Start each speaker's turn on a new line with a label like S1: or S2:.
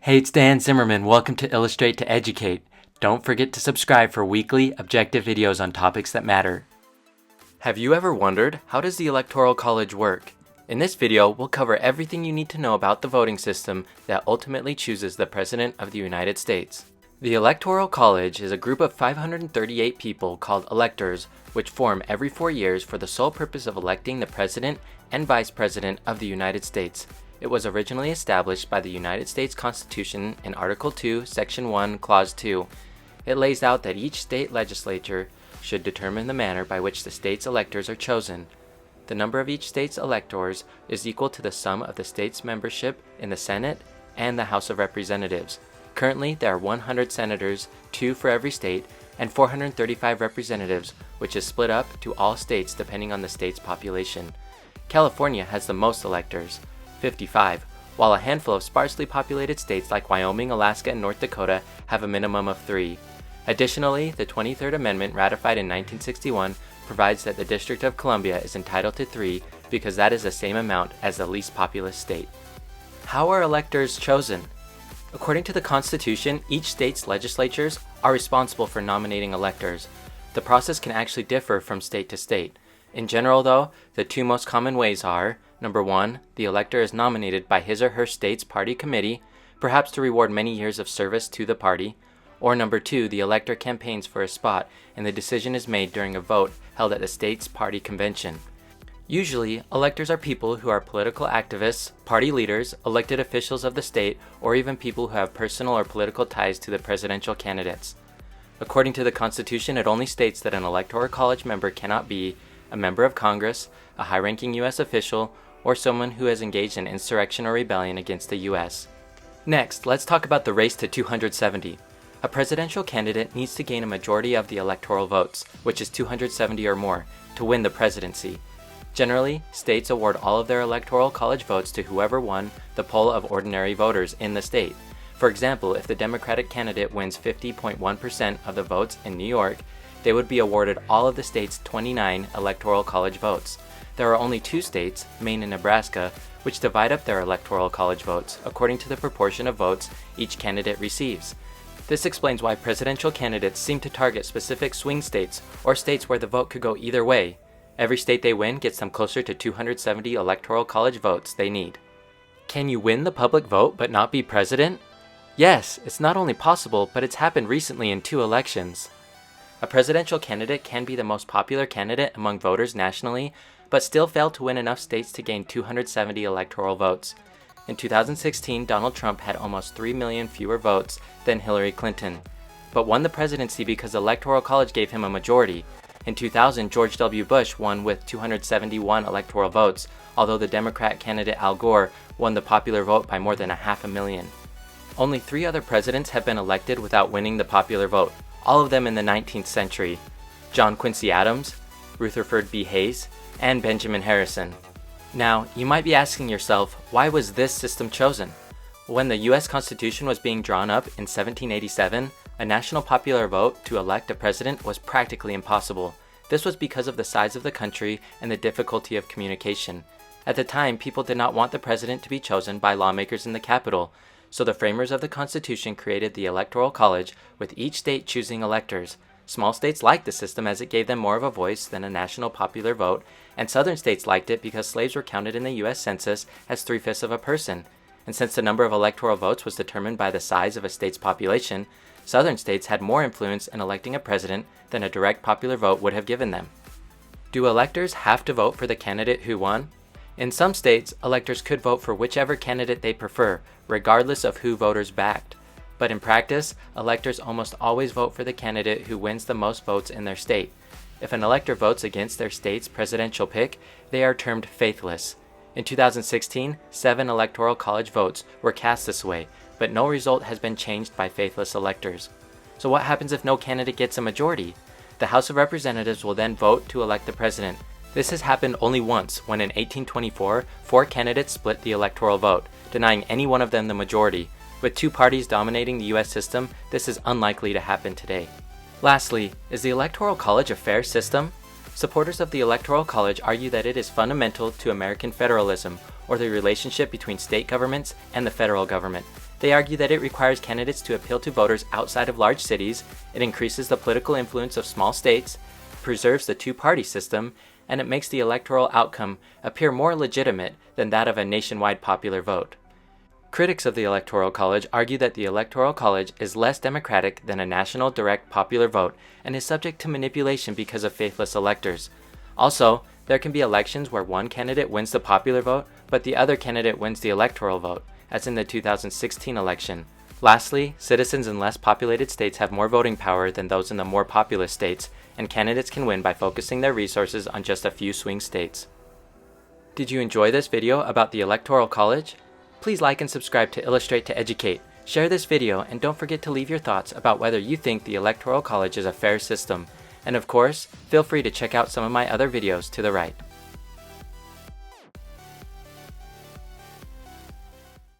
S1: Hey, it's Dan Zimmerman. Welcome to Illustrate to Educate. Don't forget to subscribe for weekly, objective videos on topics that matter. Have you ever wondered, how does the Electoral College work? In this video, we'll cover everything you need to know about the voting system that ultimately chooses the President of the United States. The Electoral College is a group of 538 people called electors, which form every 4 years for the sole purpose of electing the President and Vice President of the United States. It was originally established by the United States Constitution in Article 2, Section 1, Clause 2. It lays out that each state legislature should determine the manner by which the state's electors are chosen. The number of each state's electors is equal to the sum of the state's membership in the Senate and the House of Representatives. Currently, there are 100 senators, 2 for every state, and 435 representatives, which is split up to all states depending on the state's population. California has the most electors, 55, while a handful of sparsely populated states like Wyoming, Alaska, and North Dakota have a minimum of 3. Additionally, the 23rd Amendment, ratified in 1961, provides that the District of Columbia is entitled to 3 because that is the same amount as the least populous state. How are electors chosen? According to the Constitution, each state's legislatures are responsible for nominating electors. The process can actually differ from state to state. In general, though, the 2 most common ways are: Number 1, the elector is nominated by his or her state's party committee, perhaps to reward many years of service to the party. Or Number 2, the elector campaigns for a spot and the decision is made during a vote held at the state's party convention. Usually, electors are people who are political activists, party leaders, elected officials of the state, or even people who have personal or political ties to the presidential candidates. According to the Constitution, it only states that an Electoral College member cannot be a member of Congress, a high-ranking U.S. official, or someone who has engaged in insurrection or rebellion against the U.S. Next, let's talk about the race to 270. A presidential candidate needs to gain a majority of the electoral votes, which is 270 or more, to win the presidency. Generally, states award all of their Electoral College votes to whoever won the poll of ordinary voters in the state. For example, if the Democratic candidate wins 50.1% of the votes in New York, they would be awarded all of the state's 29 Electoral College votes. There are only 2 states, Maine and Nebraska, which divide up their Electoral College votes according to the proportion of votes each candidate receives. This explains why presidential candidates seem to target specific swing states or states where the vote could go either way. Every state they win gets them closer to 270 Electoral College votes they need. Can you win the public vote but not be president? Yes, it's not only possible, but it's happened recently in 2 elections. A presidential candidate can be the most popular candidate among voters nationally, but still fail to win enough states to gain 270 electoral votes. In 2016, Donald Trump had almost 3 million fewer votes than Hillary Clinton, but won the presidency because the Electoral College gave him a majority. In 2000, George W. Bush won with 271 electoral votes, although the Democrat candidate Al Gore won the popular vote by more than 500,000. Only 3 other presidents have been elected without winning the popular vote, all of them in the 19th century: John Quincy Adams, Rutherford B. Hayes, and Benjamin Harrison. Now, you might be asking yourself, why was this system chosen? When the U.S. Constitution was being drawn up in 1787, a national popular vote to elect a president was practically impossible. This was because of the size of the country and the difficulty of communication. At the time, people did not want the president to be chosen by lawmakers in the capital, so the framers of the Constitution created the Electoral College, with each state choosing electors. Small states liked the system as it gave them more of a voice than a national popular vote, and southern states liked it because slaves were counted in the U.S. Census as 3/5 of a person. And since the number of electoral votes was determined by the size of a state's population, southern states had more influence in electing a president than a direct popular vote would have given them. Do electors have to vote for the candidate who won? In some states, electors could vote for whichever candidate they prefer, regardless of who voters backed. But in practice, electors almost always vote for the candidate who wins the most votes in their state. If an elector votes against their state's presidential pick, they are termed faithless. In 2016, 7 Electoral College votes were cast this way, but no result has been changed by faithless electors. So what happens if no candidate gets a majority? The House of Representatives will then vote to elect the president. This has happened only once, when in 1824, 4 candidates split the electoral vote, denying any one of them the majority. With 2 parties dominating the U.S. system, this is unlikely to happen today. Lastly, is the Electoral College a fair system? Supporters of the Electoral College argue that it is fundamental to American federalism, or the relationship between state governments and the federal government. They argue that it requires candidates to appeal to voters outside of large cities, it increases the political influence of small states, preserves the two-party system, and it makes the electoral outcome appear more legitimate than that of a nationwide popular vote. Critics of the Electoral College argue that the Electoral College is less democratic than a national direct popular vote and is subject to manipulation because of faithless electors. Also, there can be elections where one candidate wins the popular vote, but the other candidate wins the electoral vote, as in the 2016 election. Lastly, citizens in less populated states have more voting power than those in the more populous states, and candidates can win by focusing their resources on just a few swing states. Did you enjoy this video about the Electoral College? Please like and subscribe to Illustrate to Educate. Share this video and don't forget to leave your thoughts about whether you think the Electoral College is a fair system. And of course, feel free to check out some of my other videos to the right.